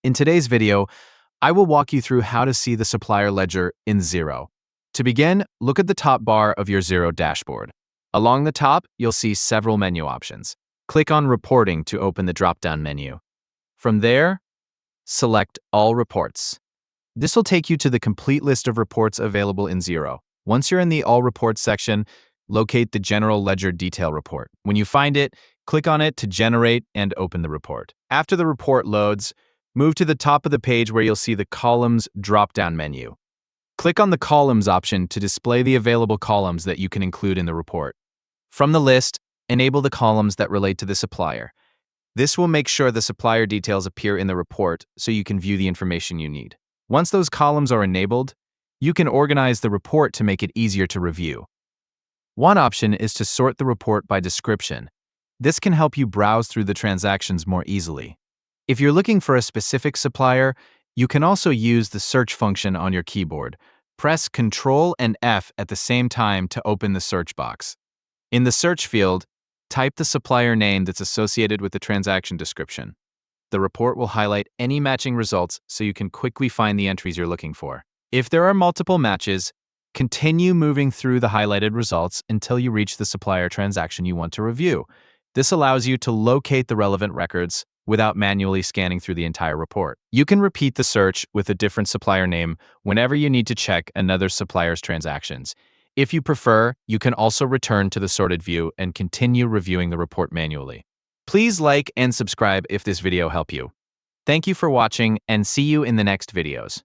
In today's video, I will walk you through how to see the supplier ledger in Xero. To begin, look at the top bar of your Xero dashboard. Along the top, you'll see several menu options. Click on Reporting to open the drop-down menu. From there, select All Reports. This will take you to the complete list of reports available in Xero. Once you're in the All Reports section, locate the General Ledger Detail Report. When you find it, click on it to generate and open the report. After the report loads, move to the top of the page where you'll see the Columns drop-down menu. Click on the Columns option to display the available columns that you can include in the report. From the list, enable the columns that relate to the supplier. This will make sure the supplier details appear in the report so you can view the information you need. Once those columns are enabled, you can organize the report to make it easier to review. One option is to sort the report by description. This can help you browse through the transactions more easily. If you're looking for a specific supplier, you can also use the search function on your keyboard. Press Ctrl and F at the same time to open the search box. In the search field, type the supplier name that's associated with the transaction description. The report will highlight any matching results so you can quickly find the entries you're looking for. If there are multiple matches, continue moving through the highlighted results until you reach the supplier transaction you want to review. This allows you to locate the relevant records without manually scanning through the entire report. You can repeat the search with a different supplier name whenever you need to check another supplier's transactions. If you prefer, you can also return to the sorted view and continue reviewing the report manually. Please like and subscribe if this video helped you. Thank you for watching and see you in the next videos.